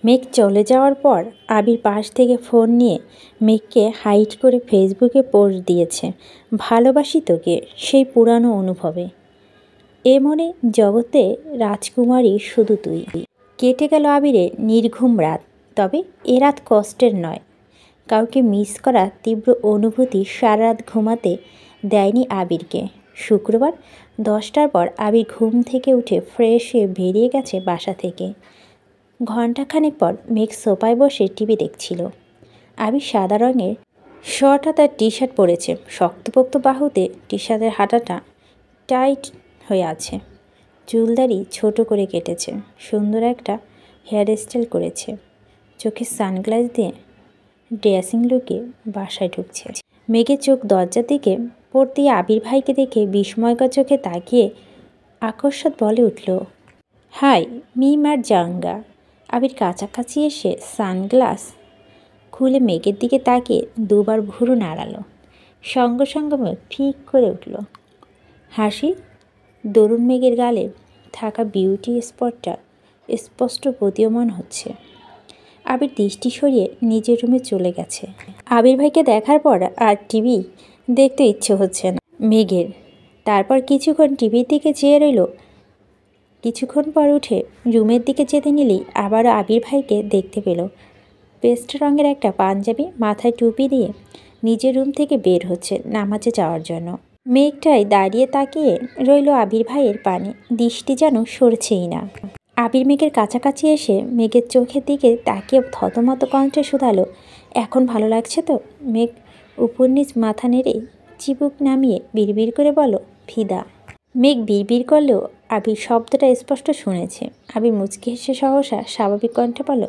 মেঘ চলে যাওয়ার পর আবির পাশ থেকে ফোন নিয়ে মেঘকে হাইড করে ফেসবুকে পোস্ট দিয়েছে, ভালোবাসি তোকে সেই পুরানো অনুভবে, এ মনে জগতে রাজকুমারী শুধু তুই। কেটে গেল আবিরের নির্ঘুম রাত, তবে এ রাত কষ্টের নয়। কাউকে মিস করা তীব্র অনুভূতি সারা রাত ঘুমাতে দেয়নি আবিরকে। শুক্রবার 10টার পর আবির ঘুম থেকে উঠে ফ্রেশ হয়ে বেরিয়ে গেছে বাসা থেকে। ঘণ্টাখানেক পর মেঘ সোফায় বসে টিভি দেখছিল। আবির সাদা রঙের শর্ট হাতার টি শার্ট পরেছে, শক্তপোক্ত বাহুতে টি শার্টের হাঁটাটা টাইট হয়ে আছে। চুলদারি ছোট করে কেটেছে, সুন্দর একটা হেয়ার স্টাইল করেছে, চোখে সানগ্লাস দিয়ে ড্রেসিং লুকে বাসায় ঢুকছে। মেঘের চোখ দরজার দিকে পড়তেই আবির ভাইকে দেখে বিস্ময়কর চোখে তাকিয়ে আকস্মাৎ বলে উঠল, হাই মিমার জাঙ্গা। আবির কাছাকাছি এসে সানগ্লাস খুলে মেঘের দিকে তাকিয়ে দুবার ভুরু নাড়ালো। সঙ্গে সঙ্গে মেঘ ঠিক করে উঠল। হাসি দরুণ মেঘের গালে থাকা বিউটি স্পটটা স্পষ্ট প্রতীয়মান হচ্ছে। আবির দৃষ্টি সরিয়ে নিজের রুমে চলে গেছে। আবির ভাইকে দেখার পর আর টিভি দেখতে ইচ্ছে হচ্ছে না মেঘের। তারপর কিছুক্ষণ টিভির দিকে চেয়ে রইল। কিছুক্ষণ পর উঠে রুমের দিকে যেতে নিলেই আবারও আবির ভাইকে দেখতে পেল। পেস্ট রঙের একটা পাঞ্জাবি মাথায় টুপি দিয়ে নিজের রুম থেকে বের হচ্ছে নামাজে যাওয়ার জন্য। মেঘটায় দাঁড়িয়ে তাকিয়ে রইল আবির ভাইয়ের পানে, দৃষ্টি যেন সরছেই না। আবির মেঘের কাছাকাছি এসে মেঘের চোখের দিকে তাকিয়ে থতমত কণ্ঠে শুধালো, এখন ভালো লাগছে তো? মেঘ উপর নিচ মাথা নেড়ে চিবুক নামিয়ে বিড়বিড় করে বলো, ফিদা। মেঘ বিড়বিড় করলেও আবির শব্দটা স্পষ্ট শুনেছে। আবির মুচকি হেসে সহসা স্বাভাবিক কণ্ঠে বলো,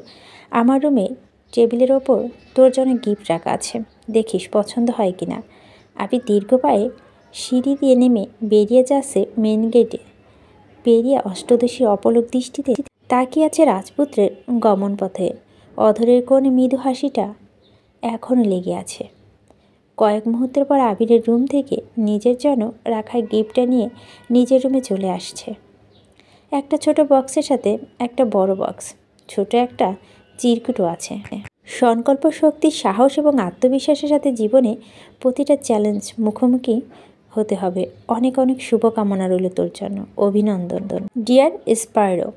আমার রুমে টেবিলের ওপর তোর জন্য গিফট রাখা আছে, দেখিস পছন্দ হয় কিনা। আবির দীর্ঘ পায়ে সিঁড়ি দিয়ে নেমে বেরিয়ে যাচ্ছে মেন গেটে। পেরিয়ে অষ্টদশীর অপলক দৃষ্টিতে তাকিয়ে আছে রাজপুত্রের গমন পথে। অধরের কোণে মৃদু হাসিটা এখনও লেগে আছে। কয়েক মুহূর্তের পর আবিরের রুম থেকে নিজের জন্য রাখা গিফটটা নিয়ে নিজের রুমে চলে আসছে। একটা ছোট বক্সের সাথে একটা বড় বক্স, ছোট একটা চিরকুটও আছে। সংকল্প শক্তি, সাহস এবং আত্মবিশ্বাসের সাথে জীবনে প্রতিটা চ্যালেঞ্জ মুখোমুখি হতে হবে। অনেক অনেক শুভকামনা রইল তোর জন্য, অভিনন্দন ডিয়ার স্পাইরো।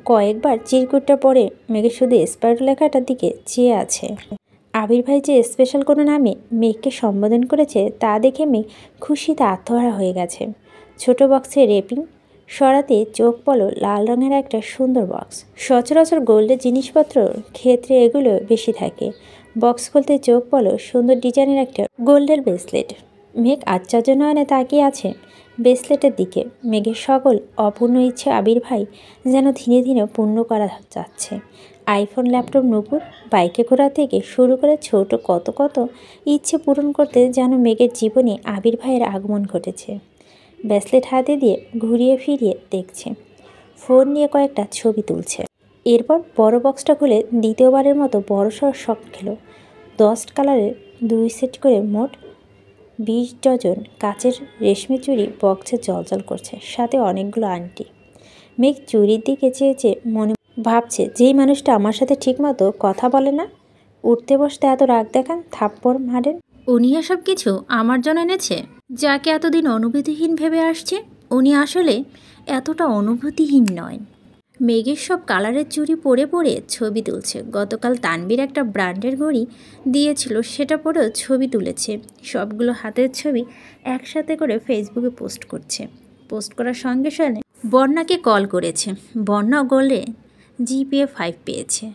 কয়েকবার চিরকুটটা পড়ে মেঘে শুধু স্পাইরো লেখাটার দিকে চেয়ে আছে। আবির ভাই যে স্পেশাল কোনো নামে মেঘকে সম্বোধন করেছে তা দেখে মেঘ খুশিতে আত্মহারা হয়ে গেছে। ছোট বক্সের রেপিং সরাতে চোখ পড়ল লাল রঙের একটা সুন্দর বক্স। সচরাচর গোল্ডের জিনিসপত্র ক্ষেত্রে এগুলো বেশি থাকে। বক্স খুলতে চোখ পড়ল সুন্দর ডিজাইনের একটা গোল্ডের ব্রেসলেট। মেঘ আশ্চর্য নয়নে তাকিয়ে আছে ব্রেসলেটের দিকে। মেঘের সকল অপূর্ণ ইচ্ছে আবির ভাই যেন ধীরে ধীরে পূর্ণ করা যাচ্ছে। আইফোন, ল্যাপটপ, নুপুর, বাইকে ঘোরা থেকে শুরু করে ছোট কত কত ইচ্ছে পূরণ করতে যেন মেঘের জীবনে আবির ভাইয়ের আগমন ঘটেছে। ব্রেসলেট হাতে দিয়ে ঘুরিয়ে ফিরিয়ে দেখছে, ফোন নিয়ে কয়েকটা ছবি তুলছে। এরপর বড় বক্সটা খুলে দ্বিতীয়বারের মতো বড়সড় শক খেল। 10 কালারের 2 সেট করে মোট 20 ডজন কাচের রেশমি চুড়ি বক্সে জ্বলজ্বল করছে, সাথে অনেকগুলো আংটি। মেঘ চুড়ির দিকে চেয়ে চেয়ে মনে ভাবছে, যেই মানুষটা আমার সাথে ঠিকমতো কথা বলে না, উঠতে বসতে এত রাগ দেখান, থাপ্পড় মারেন, উনি এসব কিছু আমার জন্য এনেছে। যাকে এতদিন অনুভূতিহীন ভেবে আসছে, উনি আসলে এতটা অনুভূতিহীন নয়। মেঘের সব কালারের চুড়ি পরে পরে ছবি তুলছে। গতকাল তানবীর একটা ব্র্যান্ডের ঘড়ি দিয়েছিল, সেটা পরেও ছবি তুলেছে। সবগুলো হাতের ছবি একসাথে করে ফেসবুকে পোস্ট করছে। পোস্ট করার সঙ্গে সঙ্গে বন্যাকে কল করেছে। বন্যা গোল্ডে জিপিএ 5 পেয়েছে।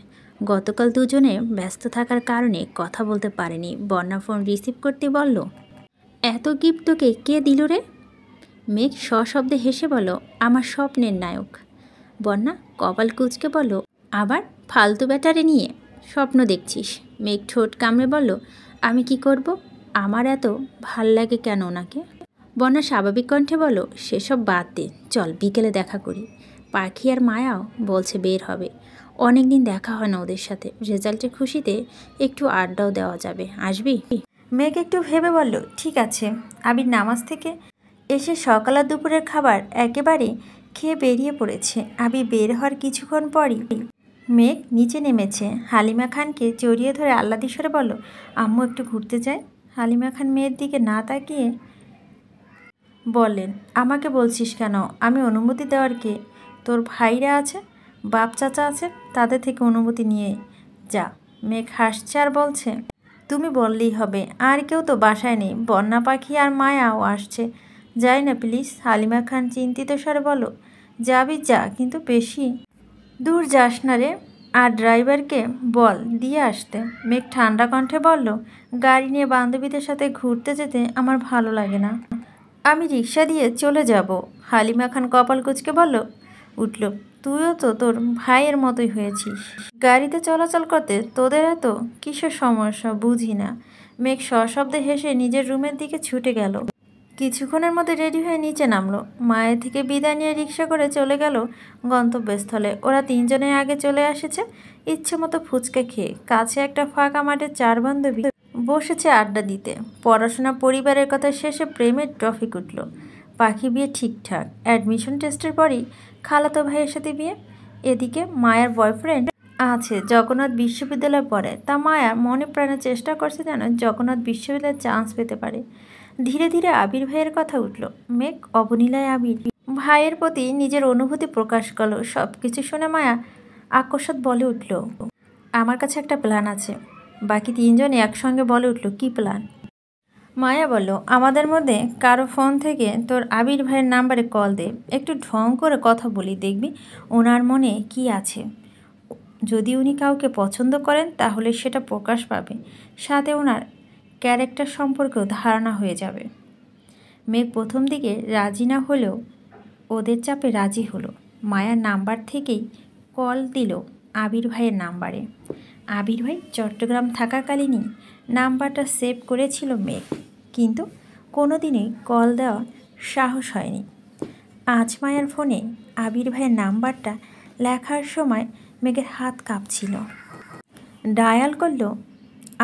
গতকাল দুজনে ব্যস্ত থাকার কারণে কথা বলতে পারেনি। বন্যা ফোন রিসিভ করতে বলল, এত গিফট তোকে কে দিল রে? মেঘ সশব্দে হেসে বলল, আমার স্বপ্নের নায়ক। বন্যা কপাল কুঁচকে বলল, আবার ফালতু ব্যাটারে নিয়ে স্বপ্ন দেখছিস? মেঘ ঠোঁট কামড়ে বলল, আমি কি করব? আমার এত ভাল লাগে কেন ওনাকে? বন্যা স্বাভাবিক কণ্ঠে বলল, সেসব বাদ দে, চল বিকেলে দেখা করি। পাখি আর মায়াও বলছে বের হবে। অনেক দিন দেখা হয় না ওদের সাথে। রেজাল্টের খুশিতে একটু আড্ডাও দেওয়া যাবে, আসবি? মেঘ একটু ভেবে বলল, ঠিক আছে। আবির নামাজ থেকে এসে সকাল আর দুপুরের খাবার একেবারে খেয়ে বেরিয়ে পড়েছে। আবির বের হওয়ার কিছুক্ষণ পরই মেঘ নিচে নেমেছে। হালিমা খানকে জড়িয়ে ধরে আহ্লাদি স্বরে বলল, আম্মু একটু ঘুরতে যায়। হালিমা খান মেয়ের দিকে না তাকিয়ে বললেন, আমাকে বলছিস কেন? আমি অনুমতি দেওয়ার কে? তোর ভাইরা আছে, বাপ চাচা আছে, তাদের থেকে অনুমতি নিয়ে যা। মেঘ হাসছে আর বলছে, তুমি বললেই হবে, আর কেউ তো বাসায় নেই, বন্যা পাখি আর মায়াও আসছে। যাই না প্লিজ। হালিমা খান চিন্তিত স্বরে বলল, যাবি যা, কিন্তু বেশি দূর যাস না রে। আর ড্রাইভারকে বল দিয়ে আসতে। মেঘ ঠান্ডা কণ্ঠে বলল, গাড়ি নিয়ে বান্ধবীদের সাথে ঘুরতে যেতে আমার ভালো লাগে না, আমি রিক্সা দিয়ে চলে যাব। হালিমা খান কপাল কুঁচকে বলল, উঠল, তুইও তো তোর ভাইয়ের মতোই হয়েছিস, গাড়িতে চলাচল করতে তোদের এত কিসের সমস্যা বুঝি না। মেঘ সশব্দে হেসে নিজের রুমের দিকে ছুটে গেল। কিছুক্ষণের মধ্যে রেডি হয়ে নিচে নামলো। মায়ের থেকে বিদায় নিয়ে রিক্সা করে চলে গেল গন্তব্যস্থলে। ওরা তিনজনে আগে চলে এসেছে, ইচ্ছে মতো ফুচকা খেয়ে। কাছে একটা ফাঁকা মাঠে চার বান্ধবী বসেছে আড্ডা দিতে। পড়াশোনা, পরিবারের কথা শেষে প্রেমের টপিক উঠল। পাখি বিয়ে ঠিকঠাক, অ্যাডমিশন টেস্টের পরই খালাতো ভাইয়ের সাথে বিয়ে। এদিকে মায়ের বয়ফ্রেন্ড আছে, জগন্নাথ বিশ্ববিদ্যালয়ে পড়ে। তা মায়া মনে প্রাণে চেষ্টা করছে যেন জগন্নাথ বিশ্ববিদ্যালয়ে চান্স পেতে পারে। ধীরে ধীরে আবির ভাইয়ের কথা উঠল। মেঘ অবনীলায় আবির ভাইয়ের প্রতি নিজের অনুভূতি প্রকাশ করল। সব কিছু শুনে মায়া আকস্মাৎ বলে উঠল, আমার কাছে একটা প্ল্যান আছে। বাকি তিনজনে একসঙ্গে বলে উঠল, কী প্ল্যান? মায়া বলল, আমাদের মধ্যে কারো ফোন থেকে তোর আবির ভাইয়ের নাম্বারে কল দে, একটু ঢং করে কথা বলি, দেখবি ওনার মনে কি আছে। যদি উনি কাউকে পছন্দ করেন তাহলে সেটা প্রকাশ পাবে, সাথে ওনার ক্যারেক্টার সম্পর্কেও ধারণা হয়ে যাবে। মেঘ প্রথম দিকে রাজি না হলেও ওদের চাপে রাজি হলো। মায়ার নাম্বার থেকেই কল দিল আবির ভাইয়ের নাম্বারে। আবির ভাই চট্টগ্রাম থাকাকালীনই নাম্বারটা সেভ করেছিল মেঘ, কিন্তু কোনো দিনই কল দেওয়ার সাহস হয়নি। আজ মায়ার ফোনে আবির ভাইয়ের নাম্বারটা লেখার সময় মেঘের হাত কাঁপছিল। ডায়াল করলো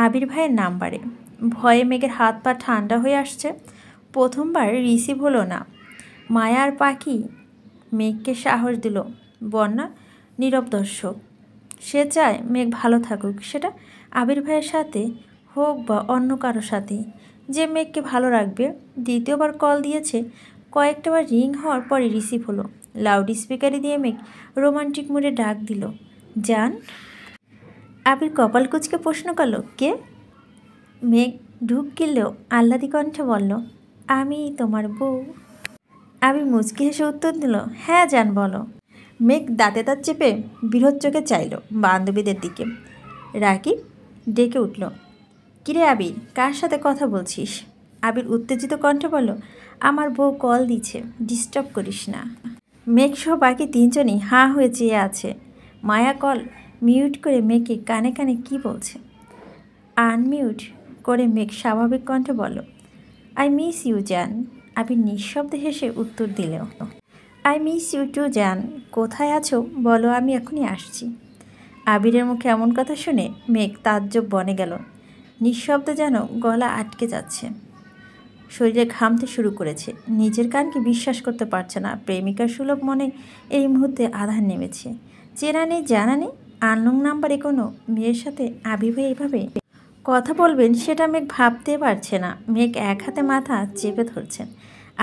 আবির ভাইয়ের নাম্বারে। ভয়ে মেঘের হাত পা ঠান্ডা হয়ে আসছে। প্রথমবার রিসিভ হলো না। মায়া আর পাখি মেঘকে সাহস দিল। বন্যা নীরব দর্শক। সে চায় মেঘ ভালো থাকুক, সেটা আবির ভাইয়ের সাথে হোক বা অন্য কারো সাথে, যে মেঘকে ভালো রাখবে। দ্বিতীয়বার কল দিয়েছে, কয়েকটাবার রিং হওয়ার পরে রিসিভ হলো। লাউড স্পিকারে দিয়ে মেঘ রোমান্টিক মুডে ডাক দিল, জান। আবির কপাল কুঁচকে প্রশ্ন করল, কে? মেঘ ঢুক গেলেও আহ্লাদি কণ্ঠে বলল, আমি তোমার বউ। আবির মুচকি হেসে উত্তর দিল, হ্যাঁ জান বলো। মেঘ দাঁতে দাঁত চেপে বৃহৎ চোখে চাইল বান্ধবীদের দিকে। রাকিব ডেকে উঠল, কিরে আবির, কার সাথে কথা বলছিস? আবির উত্তেজিত কণ্ঠে বলল, আমার বউ কল দিচ্ছে, ডিস্টার্ব করিস না। মেঘ সহ বাকি তিনজনই হাঁ হয়ে চেয়ে আছে। মায়া কল মিউট করে মেঘকে কানে কানে কি বলছে। আনমিউট করে মেঘ স্বাভাবিক কণ্ঠে বলল, আই মিস ইউ জান। আবির নিঃশব্দে হেসে উত্তর দিল, আই মিস ইউ টু জান। কোথায় আছো বলো, আমি এখনই আসছি। আবিরের মুখে এমন কথা শুনে মেঘ তাজ্জব বনে গেল। নিঃশব্দে যেন গলা আটকে যাচ্ছে, শরীরে ঘামতে শুরু করেছে। নিজের কানকে বিশ্বাস করতে পারছে না। প্রেমিকার সুলভ মনে এই মুহূর্তে আধার নেমেছে। চেনা নেই, জানা নেই, আননোন নাম্বারে কোনো মেয়ের সাথে আবির ভাই এভাবে কথা বলবেন সেটা মেঘ ভাবতে পারছে না। মেঘ এক হাতে মাথা চেপে ধরছেন।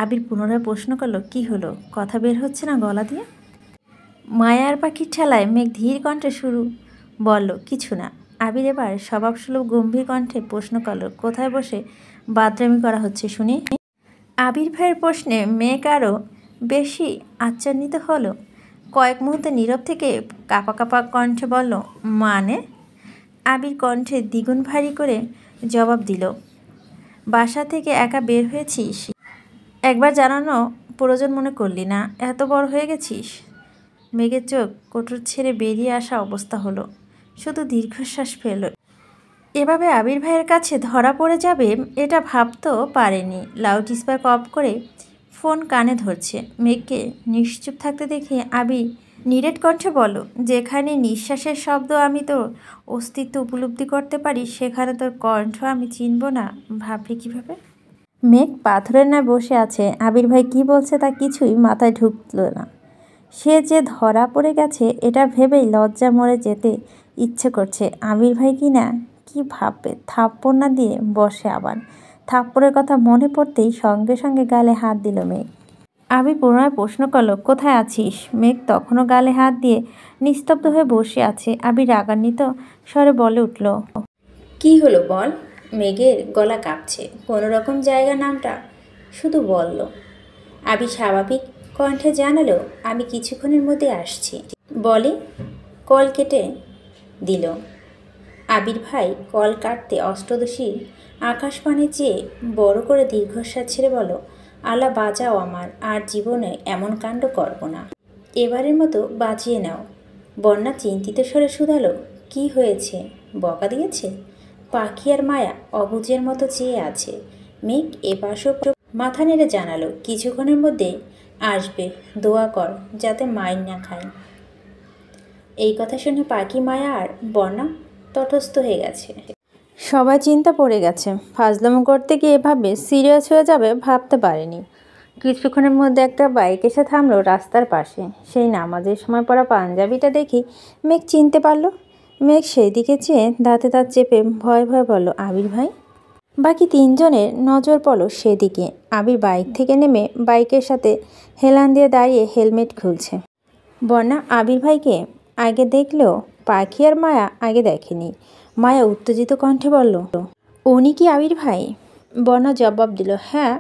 আবির পুনরায় প্রশ্ন করলো, কি হলো, কথা বের হচ্ছে না গলা দিয়ে? মায়ার পাখির ঠেলায় মেঘ ধীর কণ্ঠে শুরু বলল, কিছু না। আবির এবার স্বভাবসুলভ গম্ভীর কণ্ঠে প্রশ্ন করল, কোথায় বসে বাদরামি করা হচ্ছে শুনি? আবির ভাইয়ের প্রশ্নে মেঘ আরও বেশি আচ্ছান্বিত হলো। কয়েক মুহূর্তে নীরব থেকে কাঁপা কাঁপা কণ্ঠে বলল, মানে? আবির কণ্ঠে দ্বিগুণ ভারী করে জবাব দিল, বাসা থেকে একা বের হয়েছিস, একবার জানানো প্রয়োজন মনে করলি না? এত বড় হয়ে গেছিস? মেঘের চোখ কোটর ছেড়ে বেরিয়ে আসা অবস্থা হলো। শুধু দীর্ঘশ্বাস ফেলল। এভাবে আবির ভাইয়ের কাছে ধরা পড়ে যাবে এটা ভাবতেও পারেনি। লাউড স্পিকার অফ করে ফোন কানে ধরছে। মেঘকে নিশ্চুপ থাকতে দেখে আবির নিরেট কণ্ঠে বলল, যেখানে নিঃশ্বাসের শব্দ আমি তোর অস্তিত্ব উপলব্ধি করতে পারি, সেখানে তোর কণ্ঠ আমি চিনব না ভাবলি কীভাবে? মেঘ পাথরের ন্যায় বসে আছে। আবির ভাই কী বলছে তা কিছুই মাথায় ঢুকল না। সে যে ধরা পড়ে গেছে এটা ভেবেই লজ্জা মরে যেতে ইচ্ছে করছে। আবির ভাই কি না কি ভাববে। থাপ্পড় না দিয়ে বসে আবার। থাপ্পড়ের কথা মনে পড়তেই সঙ্গে সঙ্গে গালে হাত দিল মেঘ। আবির পুনরায় প্রশ্ন করল, কোথায় আছিস? মেঘ তখনও গালে হাত দিয়ে নিস্তব্ধ হয়ে বসে আছে। আবির রাগান্বিত স্বরে বলে উঠল, কি হলো বল? মেঘের গলা কাঁপছে। কোনো রকম জায়গা নামটা শুধু বলল। আবির স্বাভাবিক কণ্ঠে জানালো, আমি কিছুক্ষণের মধ্যে আসছি বলে কল কেটে দিল। আবির ভাই কল কাটতে অষ্টদশীর আকাশপানে চেয়ে বড় করে দীর্ঘশ্বাস ছেড়ে বলো, আল্লাহ বাঁচাও আমার, আর জীবনে এমন কাণ্ড করব না। এবারের মতো বাঁচিয়ে নাও। বন্যা চিন্তিত স্বরে শুধালো, কি হয়েছে? বকা দিয়েছে? পাখি আর মায়া অবুঝের মতো চেয়ে আছে। মেঘ এপাশ ওপাশ মাথা নেড়ে জানালো, কিছুক্ষণের মধ্যে আসবে, দোয়া কর যাতে মাইর না খায়। এই কথা শুনে পাখি, মায়া আর বন্যা তটস্থ হয়ে গেছে। সবাই চিন্তা পড়ে গেছে। ফাজলামো করতে গিয়ে এভাবে সিরিয়াস হয়ে যাবে ভাবতে পারেনি। কিছুক্ষণের মধ্যে একটা বাইক এসে থামলো রাস্তার পাশে। সেই নামাজের সময় পরা পাঞ্জাবিটা দেখি মেঘ চিনতে পারল। মেঘ সেই দিকে চেয়ে দাঁতে দাঁত চেপে ভয় ভয় বলল, আবির ভাই। বাকি তিনজনের নজর পড়ল সেদিকে। আবির বাইক থেকে নেমে বাইকের সাথে হেলান দিয়ে দাঁড়িয়ে হেলমেট খুলছে। বন্যা আবির ভাইকে আগে দেখলেও পাখি আর মায়া আগে দেখেনি। মায়া উত্তেজিত কণ্ঠে বলল, উনি কি আবির ভাই? বন্যা জবাব দিল, হ্যাঁ।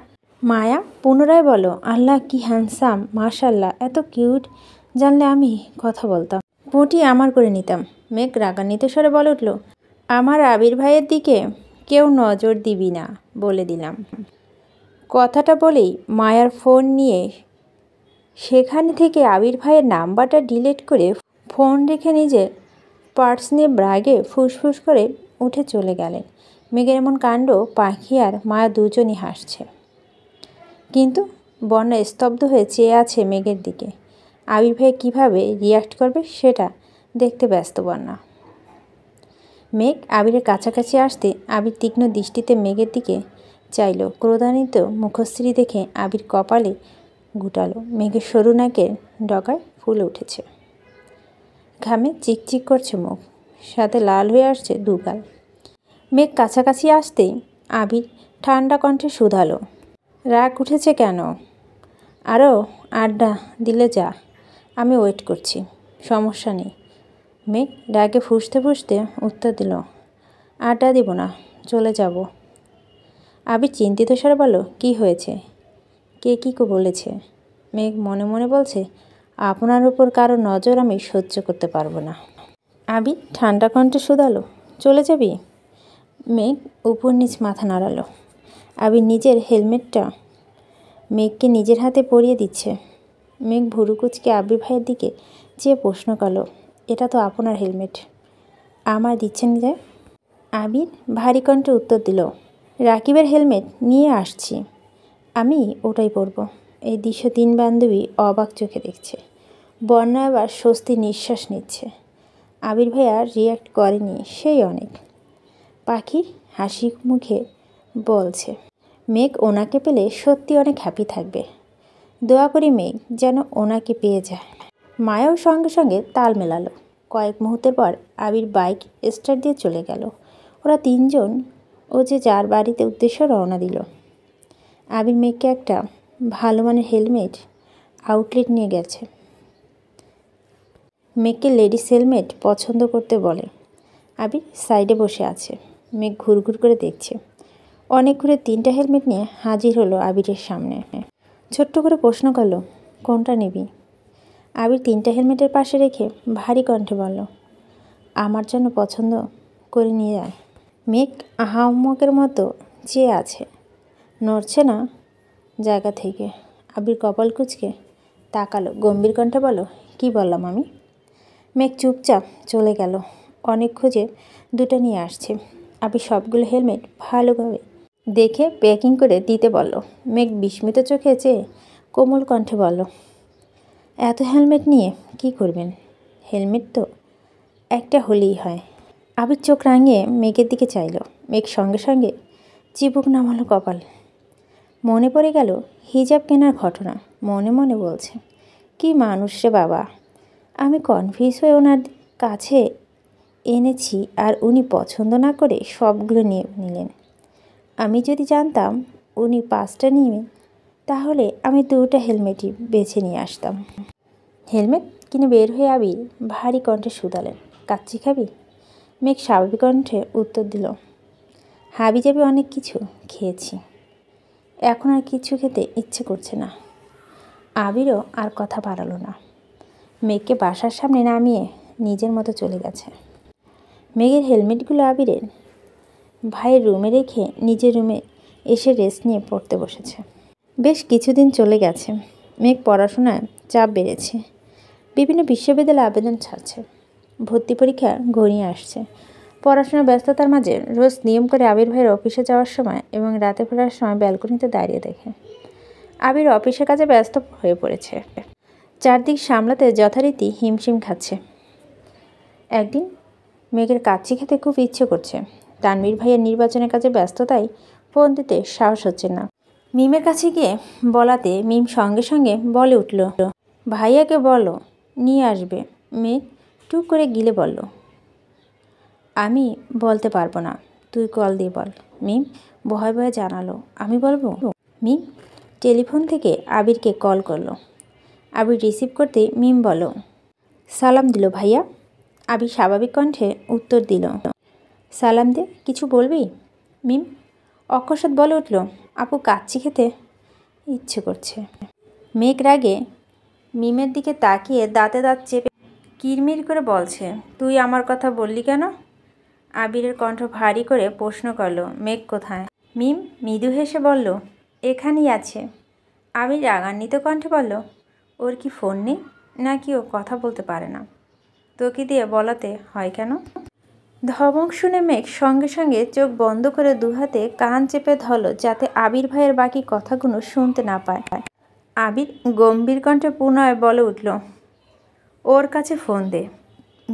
মায়া পুনরায় বলল, আল্লাহ কি হ্যান্ডসাম, মাশাল্লাহ, এত কিউট। জানলে আমি কথা বলতাম, পটি আমার করে নিতাম। মেঘ রাগান্বিত স্বরে বলে উঠল, আমার আবির ভাইয়ের দিকে কেউ নজর দিবি না বলে দিলাম। কথাটা বলেই মায়ার ফোন নিয়ে সেখানে থেকে আবির ভাইয়ের নাম্বারটা ডিলিট করে ফোন রেখে নিজের পার্স নিয়ে ব্রাগে ফুসফুস করে উঠে চলে গেলেন। মেঘের এমন কাণ্ড পাখি আর মায়া দুজনই হাসছে, কিন্তু বন্যা স্তব্ধ হয়ে চেয়ে আছে মেঘের দিকে। আবির ভাই কীভাবে রিয়াক্ট করবে সেটা দেখতে ব্যস্ত বন্যা। মেঘ আবিরের কাছাকাছি আসতে আবির তীক্ষ্ণ দৃষ্টিতে মেঘের দিকে চাইল। ক্রোধান্বিত মুখশ্রী দেখে আবির কপালে গুটালো। মেঘের সরু নাকের ডগায় ফুলে উঠেছে, ঘামে চিকচিক করছে মুখ, সাথে লাল হয়ে আসছে দুগাল। মেঘ কাছাকাছি আসতেই আবির ঠান্ডা কণ্ঠে শুধালো, রাগ উঠেছে কেন? আরও আড্ডা দিলে যা, আমি ওয়েট করছি, সমস্যা নেই। মেঘ রাগে ফুঁসতে ফুঁসতে উত্তর দিল, আড্ডা দিব না, চলে যাব। আবির চিন্তিত স্বরে বলল, কী হয়েছে? কে কী বলেছে? মেঘ মনে মনে বলছে, আপনার উপর কারো নজর আমি সহ্য করতে পারবো না। আবির ঠান্ডা কণ্ঠে শুধালো, চলে যাবি? মেঘ উপর নিচ মাথা নাড়ালো। আবির নিজের হেলমেটটা মেঘকে নিজের হাতে পরিয়ে দিচ্ছে। মেঘ ভুরু কুচকে আবির ভাইয়ের দিকে চেয়ে প্রশ্ন করল, এটা তো আপনার হেলমেট, আমার দিচ্ছেন যে? আবির ভারী কণ্ঠে উত্তর দিল, রাকিবের হেলমেট নিয়ে আসছি, আমি ওটাই পরব। এই দৃশ্য তিন বান্ধবী অবাক চোখে দেখছে। বন্যা আবার স্বস্তি নিঃশ্বাস নিচ্ছে। আবির ভাই আর রিয়্যাক্ট করেনি সেই অনেক। পাখি হাসি মুখে বলছে, মেঘ ওনাকে পেলে সত্যি অনেক হ্যাপি থাকবে। দোয়া করি মেঘ যেন ওনাকে পেয়ে যায়। মায়াও সঙ্গে সঙ্গে তাল মেলালো। কয়েক মুহূর্তের পর আবির বাইক স্টার্ট দিয়ে চলে গেল। ওরা তিনজন ও যে যার বাড়িতে উদ্দেশ্যে রওনা দিল। আবির মেঘকে একটা ভালো মানের হেলমেট আউটলেট নিয়ে গেছে। মেঘকে লেডিস হেলমেট পছন্দ করতে বলে। আবির সাইডে বসে আছে। মেঘ ঘুরঘুর করে দেখছে। অনেক ঘুরে তিনটা হেলমেট নিয়ে হাজির হলো আবিরের সামনে। ছোট্ট করে প্রশ্ন করল, কোনটা নিবি? আবির তিনটা হেলমেটের পাশে রেখে ভারী কণ্ঠে বলল, আমার জন্য পছন্দ করে নিয়ে যায়। মেঘ আহাম্মকের মতো চেয়ে আছে, নড়ছে না জায়গা থেকে। আবির কপাল কুঁচকে তাকালো, গম্ভীর কণ্ঠে বলল, কি বললাম আমি? মেঘ চুপচাপ চলে গেল। অনেক খুঁজে দুটো নিয়ে আসছে। আবির সবগুলো হেলমেট ভালোভাবে দেখে প্যাকিং করে দিতে বলল। মেঘ বিস্মিত চোখে চেয়ে কোমল কণ্ঠে বলল, এত হেলমেট নিয়ে কি করবেন? হেলমেট তো একটা হলেই হয়। আবির চোখ রাঙিয়ে মেঘের দিকে চাইল। মেঘ সঙ্গে সঙ্গে চিবুক নামালো কপাল। মনে পড়ে গেল হিজাব কেনার ঘটনা। মনে মনে বলছে, কি মানুষ রে বাবা। আমি কনফিউজ হয়ে ওনার কাছে এনেছি আর উনি পছন্দ না করে সবগুলো নিয়ে নিলেন। আমি যদি জানতাম উনি 5টা নেবেন তাহলে আমি 2টা হেলমেটই বেছে নিয়ে আসতাম। হেলমেট কিনে বের হয়ে আবির ভারী কণ্ঠে শুধালেন, কাচ্চি খাবি? মেঘ স্বাভাবিক কণ্ঠে উত্তর দিল, হাবি যাবি অনেক কিছু খেয়েছি, এখন আর কিছু খেতে ইচ্ছে করছে না। আবিরও আর কথা বাড়ালো না। মেঘকে বাসার সামনে নামিয়ে নিজের মতো চলে গেছে। মেঘের হেলমেটগুলো আবিরের ভাইয়ের রুমে রেখে নিজের রুমে এসে রেস্ট নিয়ে পড়তে বসেছে। বেশ কিছুদিন চলে গেছে। মেঘ পড়াশোনায় চাপ বেড়েছে। বিভিন্ন বিশ্ববিদ্যালয়ে আবেদন ছাড়ছে। ভর্তি পরীক্ষা ঘনিয়ে আসছে। পড়াশোনার ব্যস্ততার মাঝে রোজ নিয়ম করে আবির ভাইয়ের অফিসে যাওয়ার সময় এবং রাতে ফেরার সময় ব্যালকনিতে দাঁড়িয়ে দেখে। আবির অফিসের কাজে ব্যস্ত হয়ে পড়েছে। চারদিক সামলাতে যথারীতি হিমশিম খাচ্ছে। একদিন মেঘের কাচ্চি খেতে খুব ইচ্ছে করছে। তানভীর ভাইয়ের নির্বাচনের কাজে ব্যস্ততায় ফোন দিতে সাহস হচ্ছে না। মিমের কাছে গিয়ে বলাতে মিম সঙ্গে সঙ্গে বলে উঠল, ভাইয়াকে বলো নিয়ে আসবে। মেঘ টুক করে গিলে বলল, আমি বলতে পারবো না, তুই কল দিয়ে বল। মিম ভয়ে ভয়ে জানালো, আমি বলবো? মিম টেলিফোন থেকে আবিরকে কল করলো। আবির রিসিভ করতে মিম বলল, সালাম দিল ভাইয়া। আবির স্বাভাবিক কণ্ঠে উত্তর দিল, সালাম দে, কিছু বলবি? মিম অকস্মাৎ বলে উঠল, আপু কাচ্চি খেতে ইচ্ছে করছে। মেঘ রাগে মিমের দিকে তাকিয়ে দাঁতে দাঁত চেপে কিরমির করে বলছে, তুই আমার কথা বললি কেন? আবিরের কণ্ঠ ভারী করে প্রশ্ন করল, মেঘ কোথায়? মিম মৃদু হেসে বলল, এখানেই আছে। আবির রাগান্বিত কণ্ঠে বলল, ওর কি ফোন নেই নাকি ও কথা বলতে পারে না? তোকে দিয়ে বলাতে হয় কেন? ধমক শুনে মেঘ সঙ্গে সঙ্গে চোখ বন্ধ করে দুহাতে কান চেপে ধরল যাতে আবির ভাইয়ের বাকি কথাগুলো শুনতে না পায়। আবির গম্ভীর কণ্ঠে পুনরায় বলে উঠল, ওর কাছে ফোন দে।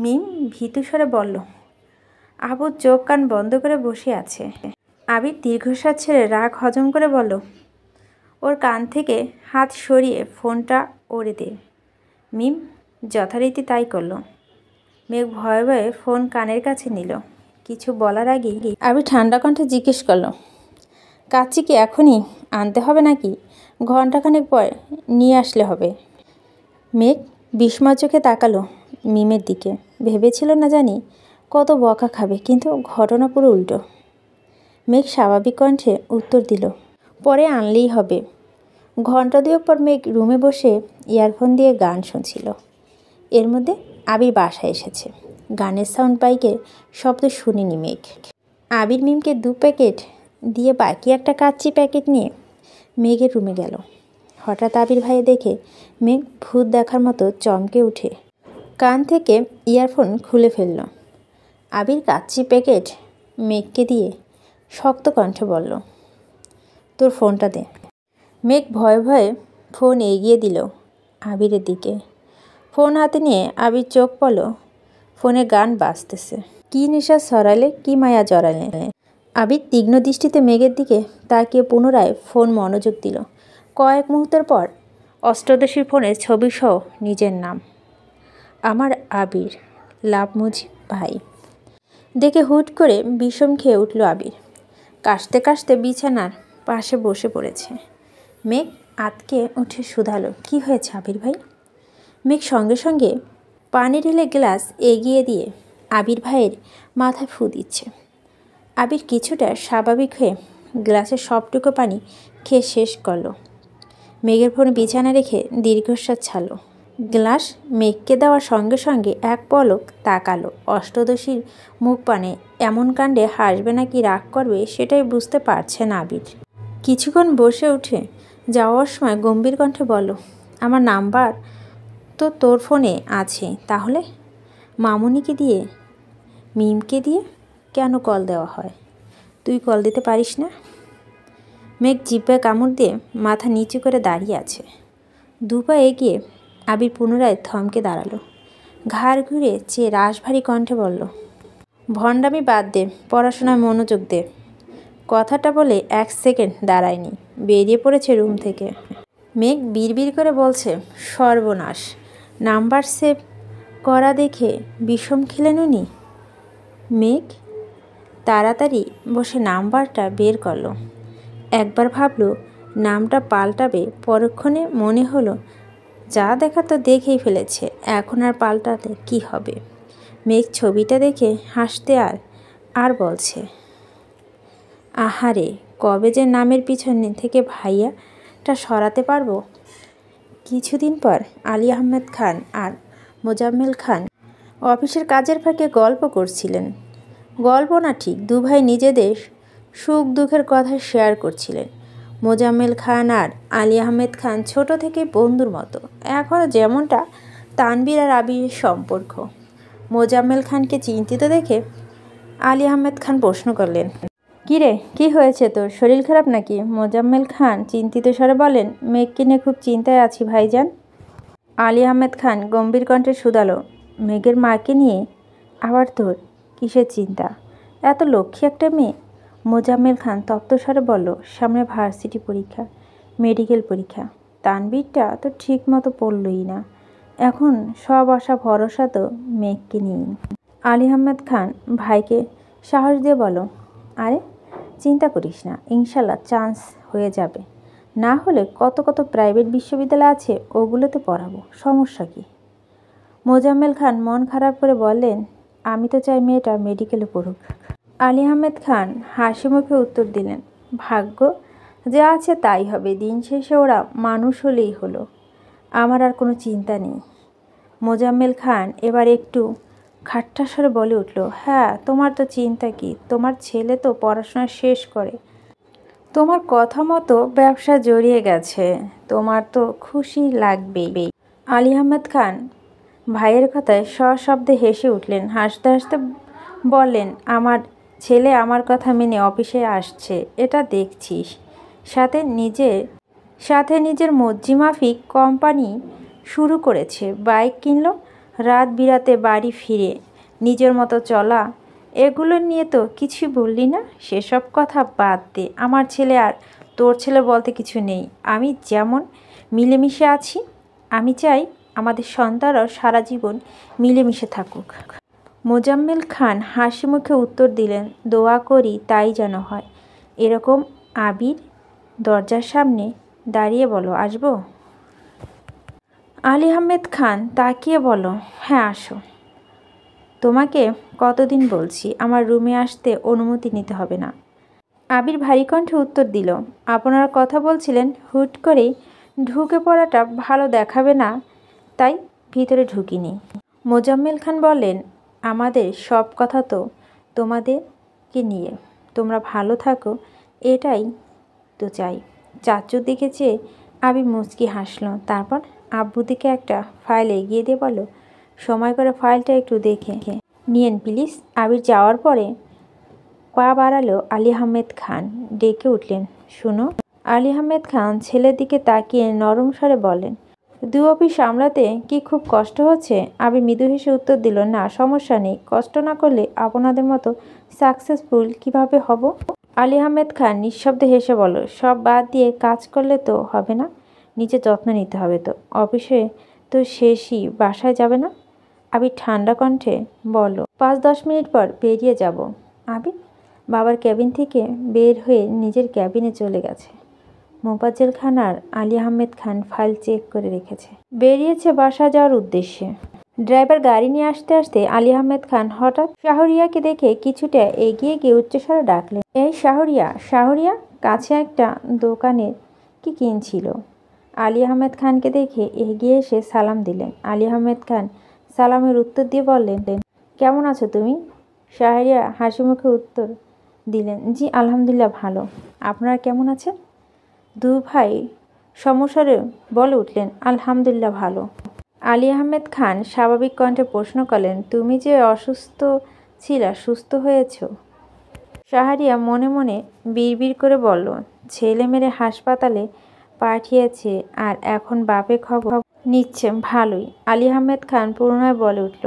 মিম ভীতু স্বরে বলল। আবু চোখ কান বন্ধ করে বসে আছে। আবির দীর্ঘশ্বাস ছেড়ে রাগ হজম করে বলল, ওর কান থেকে হাত সরিয়ে ফোনটা ওরে দে। মিম যথারীতি তাই করল। মেঘ ভয়ে ভয়ে ফোন কানের কাছে নিল। কিছু বলার আগেই আবির ঠান্ডা কণ্ঠে জিজ্ঞেস করল, কাচ্চি কি এখনই আনতে হবে নাকি ঘণ্টাখানেক পর নিয়ে আসলে হবে? মেঘ বিস্ময় চোখে তাকালো মিমের দিকে। ভেবেছিল না জানি কত বকা খাবে, কিন্তু ঘটনা পুরো উল্টো। মেঘ স্বাভাবিক কণ্ঠে উত্তর দিল, পরে আনলেই হবে। ঘণ্টা দুয়েক পর মেঘ রুমে বসে ইয়ারফোন দিয়ে গান শুনছিল। এর মধ্যে আবির বাসায় এসেছে। গানের সাউন্ড বাইকের শব্দ শুনিনি মেঘ। আবির মিমকে 2 প্যাকেট দিয়ে বাকি একটা কাচ্চি প্যাকেট নিয়ে মেঘের রুমে গেল। হঠাৎ আবির ভাই দেখে মেঘ ভূত দেখার মতো চমকে উঠে কান থেকে ইয়ারফোন খুলে ফেলল। আবির কাচ্চি প্যাকেট মেঘকে দিয়ে শক্ত কণ্ঠে বলল, তোর ফোনটা দে। মেঘ ভয়ে ভয়ে ফোন এগিয়ে দিল আবিরের দিকে। ফোন হাতে নিয়ে আবির চোখ পড়ল ফোনে গান বাজতেছে। কি নেশা ছড়ালে, কি মায়া জড়ালে। আবির তীক্ষ্ণ দৃষ্টিতে মেঘের দিকে তাকিয়ে পুনরায় ফোন মনোযোগ দিল। কয়েক মুহূর্তের পর অষ্টাদশীর ফোনের ছবিসহ নিজের নাম, আমার আবির, লাভ মুজিব ভাই। দেখে হুট করে বিষম খেয়ে উঠল আবির। কাশতে কাশতে বিছানার পাশে বসে পড়েছে। মেঘ আতকে উঠে শুধালো, কি হয়েছে আবির ভাই? মেঘ সঙ্গে সঙ্গে পানি ঢেলে গ্লাস এগিয়ে দিয়ে আবির ভাইয়ের মাথায় ফু দিচ্ছে। আবির কিছুটা স্বাভাবিক হয়ে গ্লাসের সবটুকু পানি খেয়ে শেষ করলো। মেঘের ফোন বিছানা রেখে দীর্ঘশ্বাস ছাড়ল। গ্লাস মেঘকে দেওয়ার সঙ্গে সঙ্গে এক পলক তাকালো। অষ্টাদশীর মুখ পানে এমন কাণ্ডে হাসবে নাকি রাগ করবে সেটাই বুঝতে পারছে না আবির। কিছুক্ষণ বসে উঠে যাওয়ার সময় গম্ভীর কণ্ঠে বলল, আমার নাম্বার তো তোর ফোনে আছে, তাহলে মামুনিকে দিয়ে মিমকে দিয়ে কেন কল দেওয়া হয়? তুই কল দিতে পারিস না? মেঘ জিভে কামড় দিয়ে মাথা নিচু করে দাঁড়িয়ে আছে। 2 পা এগিয়ে আবির পুনরায় থমকে দাঁড়ালো। ঘাড় ঘুরে চেয়ে রাশভারী কণ্ঠে বলল, ভণ্ডামি বাদ দে, পড়াশোনায় মনোযোগ দে। কথাটা বলে 1 সেকেন্ড দাঁড়ায়নি, বেরিয়ে পড়েছে রুম থেকে। মেঘ বিড়বিড় করে বলছে, সর্বনাশ, নাম্বার সেভ করা দেখে বিষম খেলেন উনি। মেঘ তাড়াতাড়ি বসে নাম্বারটা বের করলো। একবার ভাবলো নামটা পাল্টাবে, পরক্ষণে মনে হলো যা দেখা তো দেখেই ফেলেছে, এখন আর পাল্টাতে কি হবে। মেঘ ছবিটা দেখে হাসতে আর বলছে, আহারে, কবে যে নামের পিছনে থেকে ভাইয়াটা সরাতে পারবো। কিছুদিন পর আলী আহমেদ খান আর মোজাম্মেল খান অফিসের কাজের ফাঁকে গল্প করছিলেন। গল্প না ঠিক, দু ভাই নিজেদের সুখ দুঃখের কথা শেয়ার করছিলেন। মোজাম্মেল খান আর আলী আহমেদ খান ছোট থেকে বন্ধুর মতো, এখনও যেমনটা তানবীর আর আবিরের সম্পর্ক। মোজাম্মেল খানকে চিন্তিত দেখে আলী আহমেদ খান প্রশ্ন করলেন, কিরে, কি হয়েছে তোর, শরীর খারাপ নাকি? মোজাম্মেল খান চিন্তিত স্বরে বলেন, মেঘকে নিয়ে খুব চিন্তায় আছি ভাইজান। আলী আহমেদ খান গম্ভীর কণ্ঠে শুধালো, মেঘের মাকে নিয়ে আবার তোর কিসের চিন্তা? এত লক্ষ্মী একটা মেয়ে। মোজাম্মেল খান তপ্ত স্বরে বলল, সামনে ভার্সিটি পরীক্ষা, মেডিকেল পরীক্ষা, তানবীরটা তো ঠিক মতো পড়লই না, এখন সব আশা ভরসা তো মেঘকে নিয়েই। আলী আহমেদ খান ভাইকে সাহস দিয়ে বলো, আরে চিন্তা করিস না, ইনশাল্লাহ চান্স হয়ে যাবে, না হলে কত কত প্রাইভেট বিশ্ববিদ্যালয় আছে, ওগুলোতে পড়াবো, সমস্যা কি? মোজাম্মেল খান মন খারাপ করে বললেন, আমি তো চাই মেয়েটা মেডিকেলে পড়ুক। আলী আহমেদ খান হাসি মুখে উত্তর দিলেন, ভাগ্য যে আছে তাই হবে, দিন শেষে ওরা মানুষ হলেই হলো, আমার আর কোনো চিন্তা নেই। মোজাম্মেল খান এবার একটু খাট্টা স্বরে বলে উঠল, হ্যাঁ, তোমার তো চিন্তা কি, তোমার ছেলে তো পড়াশোনা শেষ করে তোমার কথা মতো ব্যবসা জড়িয়ে গেছে, তোমার তো খুশি লাগবেই। আলী আহমেদ খান ভাইয়ের কথায় সশব্দে হেসে উঠলেন, হাসতে হাসতে বললেন, আমার ছেলে আমার কথা মেনে অফিসে আসছে, এটা দেখছিস, সাথে নিজের মর্জি মাফিক কোম্পানি শুরু করেছে, বাইক কিনলো, রাত বিরাতে বাড়ি ফিরে নিজের মতো চলা, এগুলো নিয়ে তো কিছুই বললি না। সেসব কথা বাদ দে, আমার ছেলে আর তোর ছেলে বলতে কিছু নেই, আমি যেমন মিলেমিশে আছি, আমি চাই আমাদের সন্তানরাও সারা জীবন মিলেমিশে থাকুক। মোজাম্মেল খান হাসি মুখে উত্তর দিলেন, দোয়া করি তাই যেন হয়। এরকম আবির দরজার সামনে দাঁড়িয়ে বলো, আসবো? আলী আহমেদ খান তাকিয়ে বলো, হ্যাঁ আসো। তোমাকে কতদিন বলছি আমার রুমে আসতে অনুমতি নিতে হবে না। আবির ভারী কণ্ঠে উত্তর দিল, আপনারা কথা বলছিলেন, হুট করেই ঢুকে পড়াটা ভালো দেখাবে না, তাই ভিতরে ঢুকিনি। মোজাম্মেল খান বললেন, আমাদের সব কথা তো তোমাদেরকে নিয়ে, তোমরা ভালো থাকো এটাই তো চাই। চাচুর দিকে চেয়ে আবির মুচকি হাসলো, তারপর আব্বু দিকে একটা ফাইল এগিয়ে দিয়ে বলল, সময় করে ফাইলটা একটু দেখে নিয়েন প্লিজ। আবির যাওয়ার পরে পা বাড়ালো আলী আহমেদ খান, ডেকে উঠলেন, শুনো। আলী আহমেদ খান ছেলের দিকে তাকিয়ে নরম স্বরে বলেন, দু অফিস সামলাতে কি খুব কষ্ট হচ্ছে? আবির মৃদু হেসে উত্তর দিল, না সমস্যা নেই, কষ্ট না করলে আপনাদের মতো সাকসেসফুল কিভাবে হব? আলী আহমেদ খান নিঃশব্দে হেসে বলল, সব বাদ দিয়ে কাজ করলে তো হবে না, নিজের যত্ন নিতে হবে তো, অফিসে তো শেষই, বাসায় যাবে না? আবির ঠান্ডা কণ্ঠে বলল, 5-10 মিনিট পর বেরিয়ে যাব। আবির বাবার ক্যাবিন থেকে বের হয়ে নিজের ক্যাবিনে চলে গেছে। মোফাজ্জল খান আর আলী আহমেদ খান ফাইল চেক করে রেখেছে, বেরিয়েছে বাসা যাওয়ার উদ্দেশ্যে। ড্রাইভার গাড়ি নিয়ে আসতে আসতে আলী আহমেদ খান হঠাৎ শাহরিয়াকে দেখে কিছুটা এগিয়ে গিয়ে উচ্চস্বরে ডাকলেন, এই শাহরিয়া, শাহরিয়া, কাছে একটা দোকানের কি কিনছিল? আলী আহমেদ খানকে দেখে এগিয়ে এসে সালাম দিলেন। আলী আহমেদ খান সালামের উত্তর দিয়ে বললেন, কেমন আছো তুমি? শাহরিয়া হাসি মুখে উত্তর দিলেন, জি আলহামদুলিল্লাহ ভালো, আপনারা কেমন আছেন? দু ভাই সমস্বরে বলে উঠলেন, আলহামদুলিল্লাহ ভালো। আলী আহমেদ খান স্বাভাবিক কণ্ঠে প্রশ্ন করলেন, তুমি যে অসুস্থ ছিলা, সুস্থ হয়েছ? শাহরিয়া মনে মনে বিড়বিড় করে বলল, ছেলে মেরে হাসপাতালে পাঠিয়েছে আর এখন বাপে খবর নিচ্ছে, ভালোই। আলী আহমেদ খান পুনরায় বলে উঠল,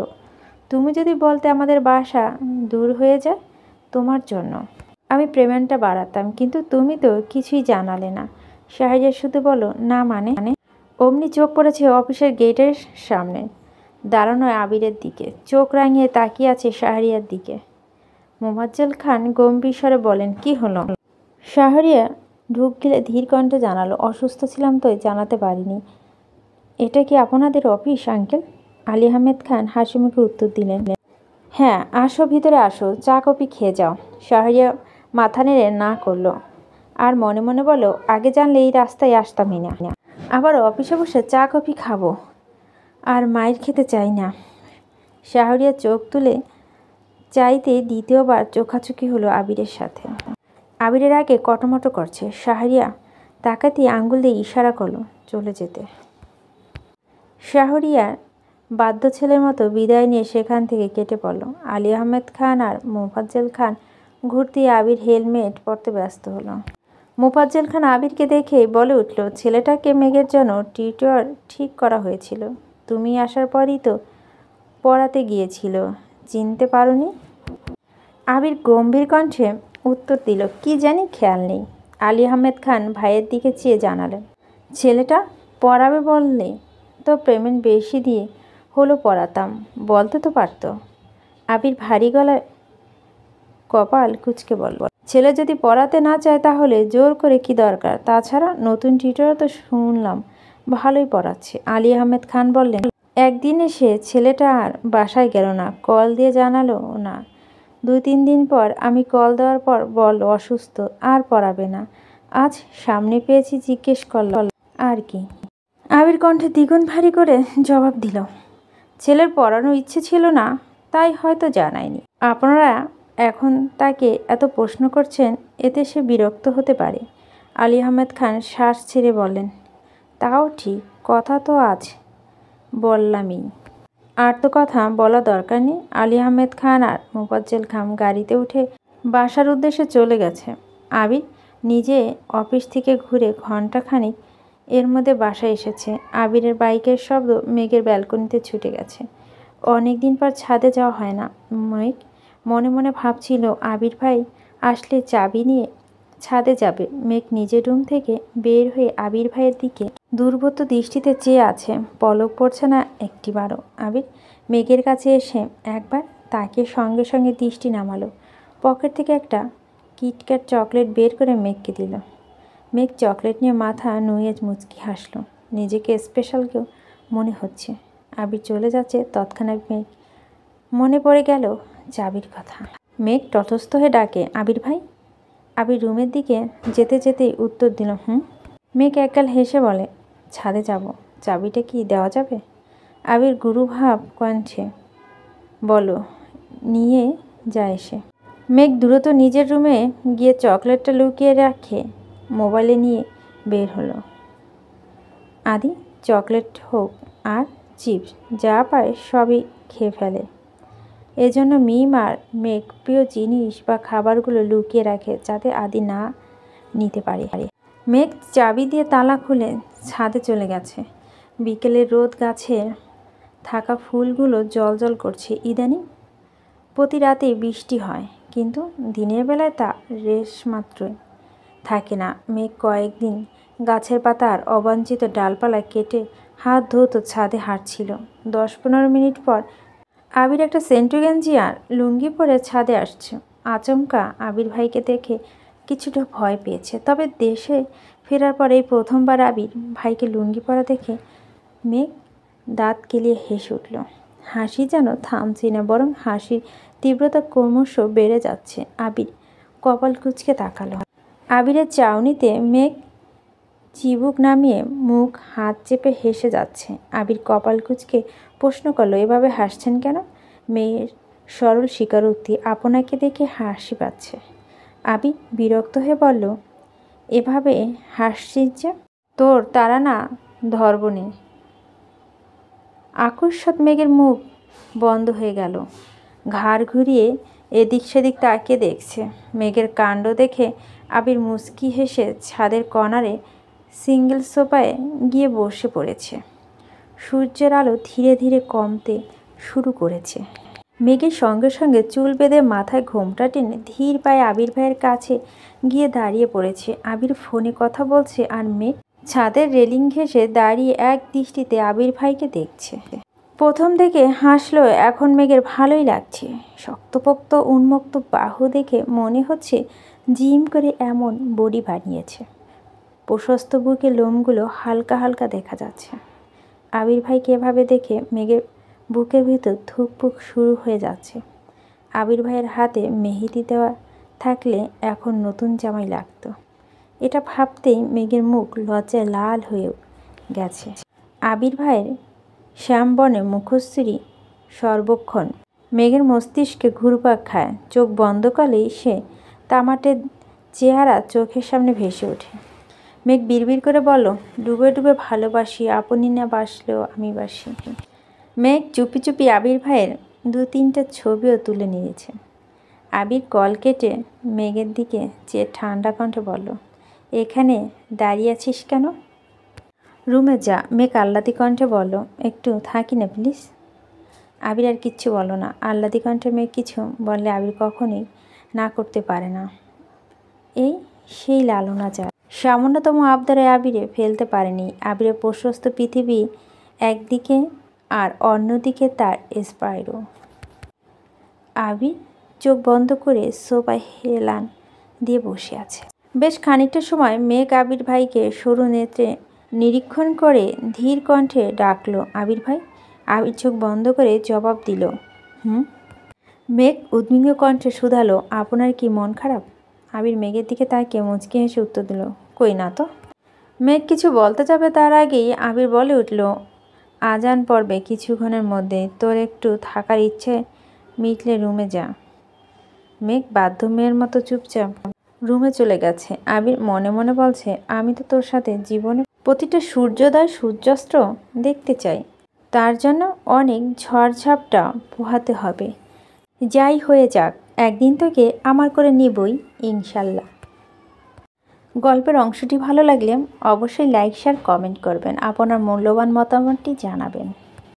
তুমি যদি বলতে আমাদের বাসা দূর হয়ে যায়, তোমার জন্য আমি পেমেন্টটা বাড়াতাম, কিন্তু তুমি তো কিছুই জানালে না, শাহরিয়া শুধু বলল, না মানে? অমনি চোখ পড়েছে অফিসের গেটের সামনে দাঁড়ানো আবিরের দিকে। চোখ রাঙিয়ে তাকিয়ে আছে শাহরিয়ার দিকে। মোফাজ্জল খান গম্ভীর স্বরে বলেন, কি হলো? শাহরিয়া ঢুক গিলে ধীর কণ্ঠে জানালো, অসুস্থ ছিলাম তো জানাতে পারিনি। এটা কি আপনাদের অফিস আঙ্কেল? আলী আহমেদ খান হাসি মুখে উত্তর দিলেন, হ্যাঁ, আসো, ভিতরে আসো, চা কফি খেয়ে যাও। শাহরিয়া মাথা নেড়ে না করলো, আর মনে মনে বলো, আগে জানলে এই রাস্তায় আসতামই না। আবার অফিসে বসে চা কফি খাবো, আর মায়ের খেতে চাই না। শাহরিয়া চোখ তুলে চাইতে দ্বিতীয়বার চোখাচোখি হলো আবিরের সাথে। আবিরের আগে কটমটো করছে। শাহরিয়া তাকাতি আঙ্গুল দিয়ে ইশারা করলো চলে যেতে। শাহরিয়া বাধ্য ছেলের মতো বিদায় নিয়ে সেখান থেকে কেটে পড়ল। আলী আহমেদ খান আর মোফাজ্জল খান ঘুরতে আবির হেলমেট পরতে ব্যস্ত হলো। মোফাজ্জল খান আবিরকে দেখেই বলে উঠল, ছেলেটাকে মেঘের জন্য টিউটর ঠিক করা হয়েছিল। তুমি আসার পরই তো পড়াতে গিয়েছিল, চিনতে পারোনি? আবির গম্ভীর কণ্ঠে উত্তর দিল, কি জানি, খেয়াল নেই। আলী আহমেদ খান ভাইয়ের দিকে চেয়ে জানালেন, ছেলেটা পড়াবে বললে তো পেমেন্ট বেশি দিয়ে হলো পড়াতাম, বলতে তো পারতো। আবির ভারী গলায় কপাল কুঁচকে বলল, ছেলে যদি পড়াতে না চায় তাহলে জোর করে কি দরকার? তাছাড়া নতুন টিচারও তো শুনলাম ভালোই পড়াচ্ছে। আলী আহমেদ খান বললেন, একদিন এসে ছেলেটা আর বাসায় গেল না, কল দিয়ে জানালো না। 2-3 দিন পর আমি কল দেওয়ার পর বল অসুস্থ, আর পড়াবে না। আজ সামনে পেয়েছি, জিজ্ঞেস করল, আর কি? আবির কণ্ঠে দ্বিগুণ ভারী করে জবাব দিল, ছেলের পড়ানোর ইচ্ছে ছিল না, তাই হয়তো জানায়নি। আপনারা এখন তাকে এত প্রশ্ন করছেন, এতে সে বিরক্ত হতে পারে। আলী আহমেদ খান শ্বাস ছেড়ে বললেন, তাও ঠিক, কথা তো আজ বললামই, আর তো কথা বলা দরকার নেই। আলী আহমেদ খান আর মোফাজ্জল খান গাড়িতে উঠে বাসার উদ্দেশ্যে চলে গেছে। আবির নিজে অফিস থেকে ঘুরে ঘণ্টাখানিক এর মধ্যে বাসায় এসেছে। আবিরের বাইকের শব্দ মেঘের ব্যালকনিতে ছুটে গেছে। অনেক দিন পর ছাদে যাওয়া হয় না। মেঘ মনে মনে ভাবছিল, আবির ভাই আসলে চাবি নিয়ে ছাদে যাবে। মেঘ নিজের রুম থেকে বের হয়ে আবির ভাইয়ের দিকে দুর্বোধ্য দৃষ্টিতে চেয়ে আছে, পলক পড়ছে না একটিবারও। আবির মেঘের কাছে এসে একবার তাকে সঙ্গে সঙ্গে দৃষ্টি নামালো। পকেট থেকে একটা কিটক্যাট চকলেট বের করে মেঘকে দিল। মেঘ চকলেট নিয়ে মাথা নুয়ে মুচকি হাসলো, নিজেকে স্পেশাল কেউ মনে হচ্ছে। আবির চলে যাচ্ছে, তৎক্ষণাৎ মেঘ মনে পড়ে গেল চাবির কথা। মেঘ তটস্থ হয়ে ডাকে, আবির ভাই। আবির রুমের দিকে যেতে যেতেই উত্তর দিল, হুম। মেঘ একগাল হেসে বলে, ছাদে যাব, চাবিটা কি দেওয়া যাবে? আবির গুরুভাব কণ্ঠে বলো, নিয়ে যায় এসে। মেঘ দ্রুত নিজের রুমে গিয়ে চকলেটটা লুকিয়ে রাখে মোবাইলে নিয়ে বের হলো। আদি চকলেট হোক আর চিপস যা পায় সবই খেয়ে ফেলে। এজন্য মিম আর মেঘ প্রিয় জিনিস বা খাবারগুলো লুকিয়ে রাখে যাতে আদি না নিতে পারে। মেঘ চাবি দিয়ে তালা খুলে ছাদে চলে গেছে। বিকেলের রোদ গাছে থাকা ফুলগুলো জ্বলজ্বল করছে। ইদানিং প্রতি রাতেই বৃষ্টি হয়, কিন্তু দিনের বেলায় তা রেশমাত্রই থাকে না। মেঘ কয়েকদিন গাছের পাতা আর অবাঞ্ছিত ডালপালা কেটে হাত ধুত ছাদে হাঁটছিল। 10-15 মিনিট পর আবির একটা সেন্টু গেঞ্জি আর লুঙ্গি পরে ছাদে আসছে। আচমকা আবির ভাইকে দেখে কিছুটা ভয় পেয়েছে, তবে দেশে ফেরার পর এই প্রথমবার আবির ভাইকে লুঙ্গি পরা দেখে মেঘ দাঁত কেলিয়ে হেসে উঠল। হাসি যেন থামছে না, বরং হাসির তীব্রতা ক্রমশ বেড়ে যাচ্ছে। আবির কপাল কুঁচকে তাকালো। আবিরের চাউনিতে মেঘ চিবুক নামিয়ে মুখ হাত চেপে হেসে যাচ্ছে। আবির কপাল কুঁচকে প্রশ্ন করলো, এভাবে হাসছেন কেন? মেয়ের সরল স্বীকারোক্তি, আপনাকে দেখে হাসি পাচ্ছে। আবির বিরক্ত হয়ে বলল, এভাবে হাসছিস যে? তোর তারা না ধরবনে। আকস্মাৎ মেঘের মুখ বন্ধ হয়ে গেল। ঘাড় ঘুরিয়ে এদিক সেদিক তাকিয়ে দেখছে। মেঘের কাণ্ড দেখে আবির মুচকি হেসে ছাদের কর্নারে সিঙ্গেল সোফায় গিয়ে বসে পড়েছে। সূর্যের আলো ধীরে ধীরে কমতে শুরু করেছে। মেঘের সঙ্গে সঙ্গে চুল বেঁধে মাথায় ঘোমটা টেনে ধীর পায়ে আবির ভাইয়ের কাছে গিয়ে দাঁড়িয়ে পড়েছে। আবির ফোনে কথা বলছে আর মেঘ ছাদের রেলিং ঘেঁষে দাঁড়িয়ে এক দৃষ্টিতে আবির ভাইকে দেখছে। প্রথম থেকে হাসলো, এখন মেঘের ভালোই লাগছে। শক্তপোক্ত উন্মুক্ত বাহু দেখে মনে হচ্ছে জিম করে এমন বডি বানিয়েছে। প্রশস্ত বুকে লোমগুলো হালকা হালকা দেখা যাচ্ছে। আবির ভাইকে এভাবে দেখে মেঘের বুকের ভিতর ধুকপুক শুরু হয়ে যাচ্ছে। আবির ভাইয়ের হাতে মেহেদি দেওয়া থাকলে এখন নতুন জামাই লাগতো। এটা ভাবতেই মেঘের মুখ লজ্জায় লাল হয়ে গেছে। আবির ভাইয়ের শ্যামবনে মুখশ্রী সর্বক্ষণ মেঘের মস্তিষ্কে ঘুরপাক খায়। চোখ বন্ধ করলেই সে তামাটের চেহারা চোখের সামনে ভেসে ওঠে। মেঘ বিড়বিড় করে বলল, ডুবে ডুবে ভালোবাসি, আপনি না বাসলেও আমি বাসি। মেঘ চুপি চুপি আবির ভাইয়ের 2-3টা ছবিও তুলে নিয়েছে। আবির কল কেটে মেঘের দিকে চেয়ে ঠান্ডা কণ্ঠে বলল, এখানে দাঁড়িয়ে আছিস কেন? রুমে যা। মেঘ আহ্লাদি কণ্ঠে বলল, একটু থাকি না প্লিজ। আবির আর কিচ্ছু বলল না। আহ্লাদি কণ্ঠে মেঘ কিছু বললে আবির কখনোই না করতে পারে না। এই সেই লালনা যা সামান্যতম আবদারে আবিরে ফেলতে পারেনি। আবিরের প্রশস্ত পৃথিবী একদিকে আর অন্যদিকে তার স্পাইরো। আবির চোখ বন্ধ করে সোফায় হেলান দিয়ে বসে আছে। বেশ খানিকটা সময় মেঘ আবির ভাইকে সরু নেত্রে নিরীক্ষণ করে ধীর কণ্ঠে ডাকলো, আবির ভাই। আবির চোখ বন্ধ করে জবাব দিল, হুম। মেঘ উদ্বিগ্ন কণ্ঠে শুধালো, আপনার কি মন খারাপ? আবির মেঘের দিকে তাকিয়ে মুচকি হেসে উত্তর দিল, কই না তো। মেঘ কিছু বলতে যাবে তার আগেই আবির বলে উঠল, আজান পড়বে কিছুক্ষণের মধ্যে, তোর একটু থাকার ইচ্ছে মিটলে রুমে যা। মেঘ বাধ্য মেয়ের মতো চুপচাপ রুমে চলে গেছে। আবির মনে মনে বলছে, আমি তো তোর সাথে জীবনে প্রতিটা সূর্যোদয় সূর্যাস্ত দেখতে চাই। তার জন্য অনেক ঝড়ঝাপটা পোহাতে হবে। যাই হয়ে যাক, একদিন তোকে আমার করে নিবই ইনশাল্লাহ। গল্পের অংশটি ভালো লাগলে অবশ্যই লাইক, শেয়ার, কমেন্ট করবেন। আপনার মূল্যবান মতামতটি জানাবেন।